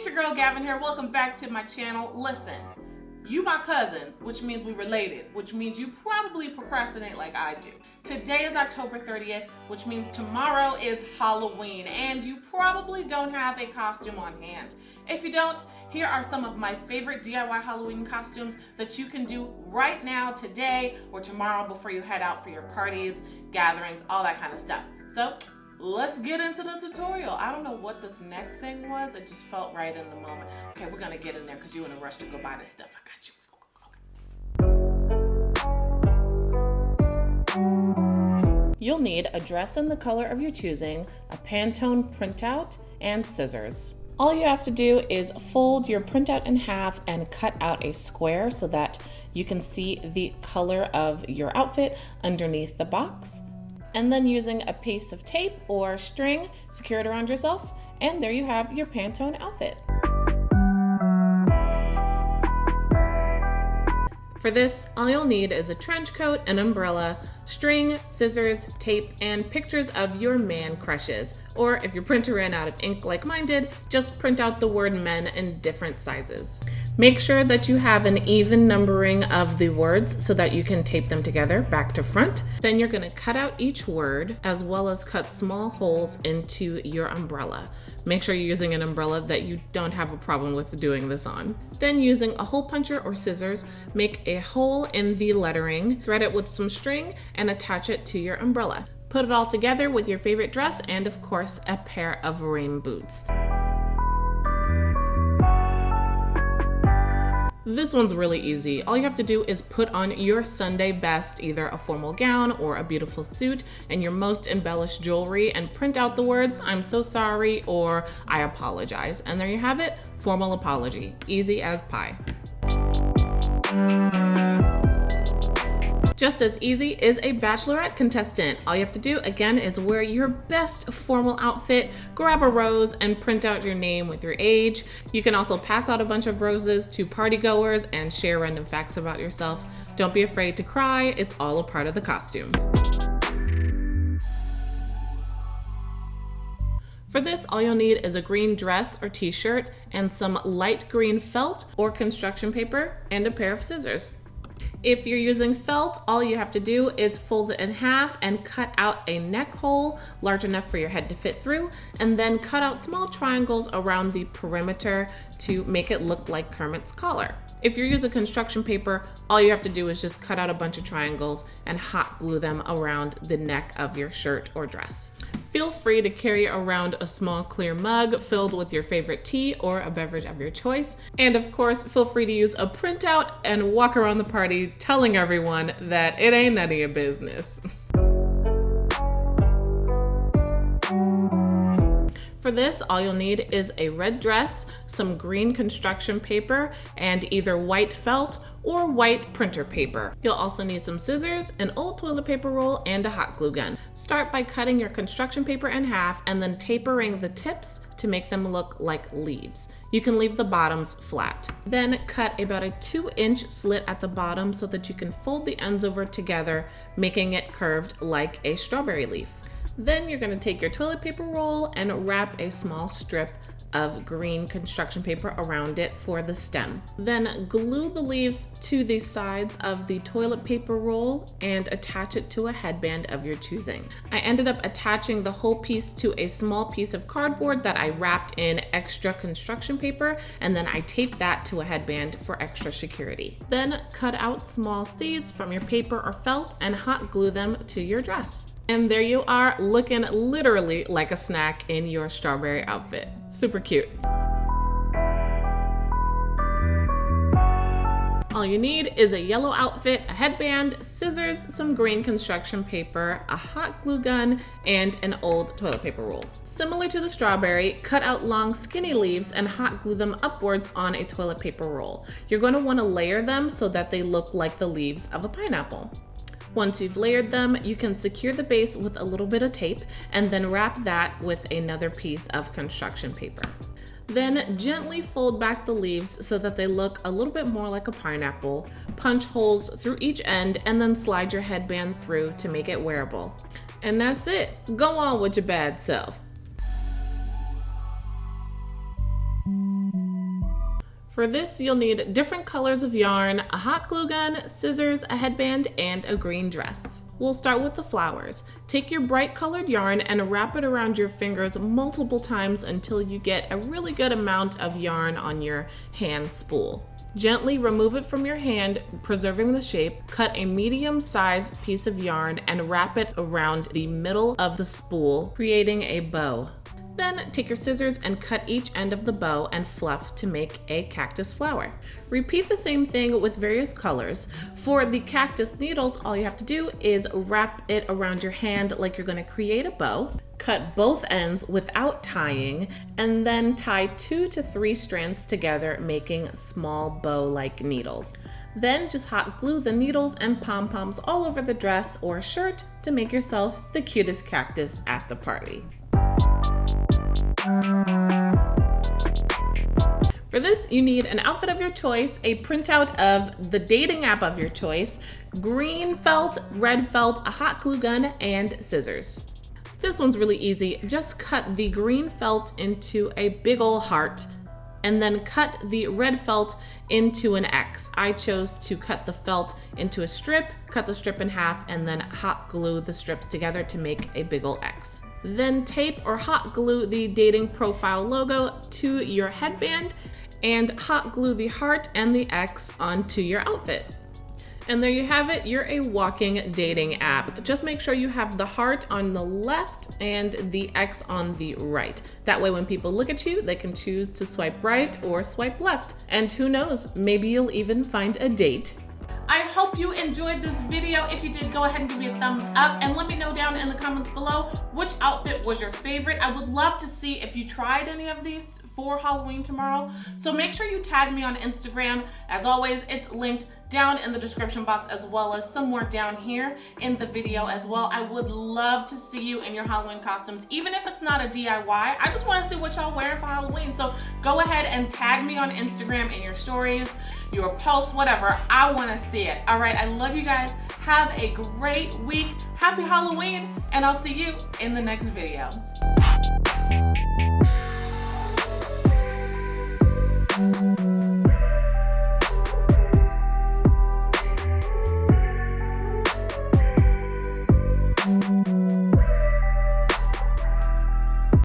it's your girl Gavin here. Welcome back to my channel. Listen, you my cousin, which means we related, which means you probably procrastinate like I do. Today is October 30th, which means tomorrow is Halloween, and you probably don't have a costume on hand. If you don't, here are some of my favorite DIY Halloween costumes that you can do right now, today, or tomorrow before you head out for your parties, gatherings, all that kind of stuff. So let's get into the tutorial. I don't know what this neck thing was. It just felt right in the moment. Okay, we're gonna get in there because you're in a rush to go buy this stuff. I got you. You'll need a dress in the color of your choosing, a Pantone printout, and scissors. All you have to do is fold your printout in half and cut out a square so that you can see the color of your outfit underneath the box. And then using a piece of tape or string, secure it around yourself, and there you have your Pantone outfit. For this, all you'll need is a trench coat, an umbrella, string, scissors, tape, and pictures of your man crushes. Or if your printer ran out of ink like mine did, just print out the word men in different sizes. Make sure that you have an even numbering of the words so that you can tape them together back to front. Then you're going to cut out each word as well as cut small holes into your umbrella. Make sure you're using an umbrella that you don't have a problem with doing this on. Then using a hole puncher or scissors, make a hole in the lettering, thread it with some string, and attach it to your umbrella. Put it all together with your favorite dress and of course a pair of rain boots. This one's really easy. All you have to do is put on your Sunday best, either a formal gown or a beautiful suit and your most embellished jewelry, and print out the words, "I'm so sorry" or "I apologize." And there you have it, formal apology. Easy as pie. Just as easy is a bachelorette contestant. All you have to do, again, is wear your best formal outfit, grab a rose, and print out your name with your age. You can also pass out a bunch of roses to partygoers and share random facts about yourself. Don't be afraid to cry. It's all a part of the costume. For this, all you'll need is a green dress or t-shirt and some light green felt or construction paper and a pair of scissors. If you're using felt, all you have to do is fold it in half and cut out a neck hole large enough for your head to fit through, and then cut out small triangles around the perimeter to make it look like Kermit's collar. If you're using construction paper, all you have to do is just cut out a bunch of triangles and hot glue them around the neck of your shirt or dress. Feel free to carry around a small clear mug filled with your favorite tea or a beverage of your choice. And of course, feel free to use a printout and walk around the party telling everyone that it ain't none of your business. For this, all you'll need is a red dress, some green construction paper, and either white felt or white printer paper. You'll also need some scissors, an old toilet paper roll, and a hot glue gun. Start by cutting your construction paper in half and then tapering the tips to make them look like leaves. You can leave the bottoms flat. Then cut about a 2-inch slit at the bottom so that you can fold the ends over together, making it curved like a strawberry leaf. Then you're gonna take your toilet paper roll and wrap a small strip of green construction paper around it for the stem. Then glue the leaves to the sides of the toilet paper roll and attach it to a headband of your choosing. I ended up attaching the whole piece to a small piece of cardboard that I wrapped in extra construction paper, and then I taped that to a headband for extra security. Then cut out small seeds from your paper or felt and hot glue them to your dress. And there you are, looking literally like a snack in your strawberry outfit. Super cute. All you need is a yellow outfit, a headband, scissors, some green construction paper, a hot glue gun, and an old toilet paper roll. Similar to the strawberry, cut out long skinny leaves and hot glue them upwards on a toilet paper roll. You're going to want to layer them so that they look like the leaves of a pineapple. Once you've layered them, you can secure the base with a little bit of tape and then wrap that with another piece of construction paper. Then gently fold back the leaves so that they look a little bit more like a pineapple. Punch holes through each end and then slide your headband through to make it wearable. And that's it. Go on with your bad self. For this, you'll need different colors of yarn, a hot glue gun, scissors, a headband, and a green dress. We'll start with the flowers. Take your bright colored yarn and wrap it around your fingers multiple times until you get a really good amount of yarn on your hand spool. Gently remove it from your hand, preserving the shape. Cut a medium-sized piece of yarn and wrap it around the middle of the spool, creating a bow. Then take your scissors and cut each end of the bow and fluff to make a cactus flower. Repeat the same thing with various colors. For the cactus needles, all you have to do is wrap it around your hand like you're going to create a bow. Cut both ends without tying, and then tie 2 to 3 strands together, making small bow-like needles. Then just hot glue the needles and pom-poms all over the dress or shirt to make yourself the cutest cactus at the party. For this, you need an outfit of your choice, a printout of the dating app of your choice, green felt, red felt, a hot glue gun, and scissors. This one's really easy. Just cut the green felt into a big ol' heart and then cut the red felt into an X. I chose to cut the felt into a strip, cut the strip in half, and then hot glue the strips together to make a big ol' X. Then tape or hot glue the dating profile logo to your headband and hot glue the heart and the X onto your outfit. And there you have it, you're a walking dating app. Just make sure you have the heart on the left and the X on the right. That way when people look at you, they can choose to swipe right or swipe left. And who knows, maybe you'll even find a date. I hope you enjoyed this video. If you did, go ahead and give me a thumbs up and let me know down in the comments below which outfit was your favorite. I would love to see if you tried any of these for Halloween tomorrow. So make sure you tag me on Instagram. As always, it's linked down in the description box as well as somewhere down here in the video as well. I would love to see you in your Halloween costumes, even if it's not a DIY. I just want to see what y'all wearing for Halloween. So go ahead and tag me on Instagram in your stories, your posts, whatever. I want to see it. All right, I love you guys. Have a great week. Happy Halloween, and I'll see you in the next video.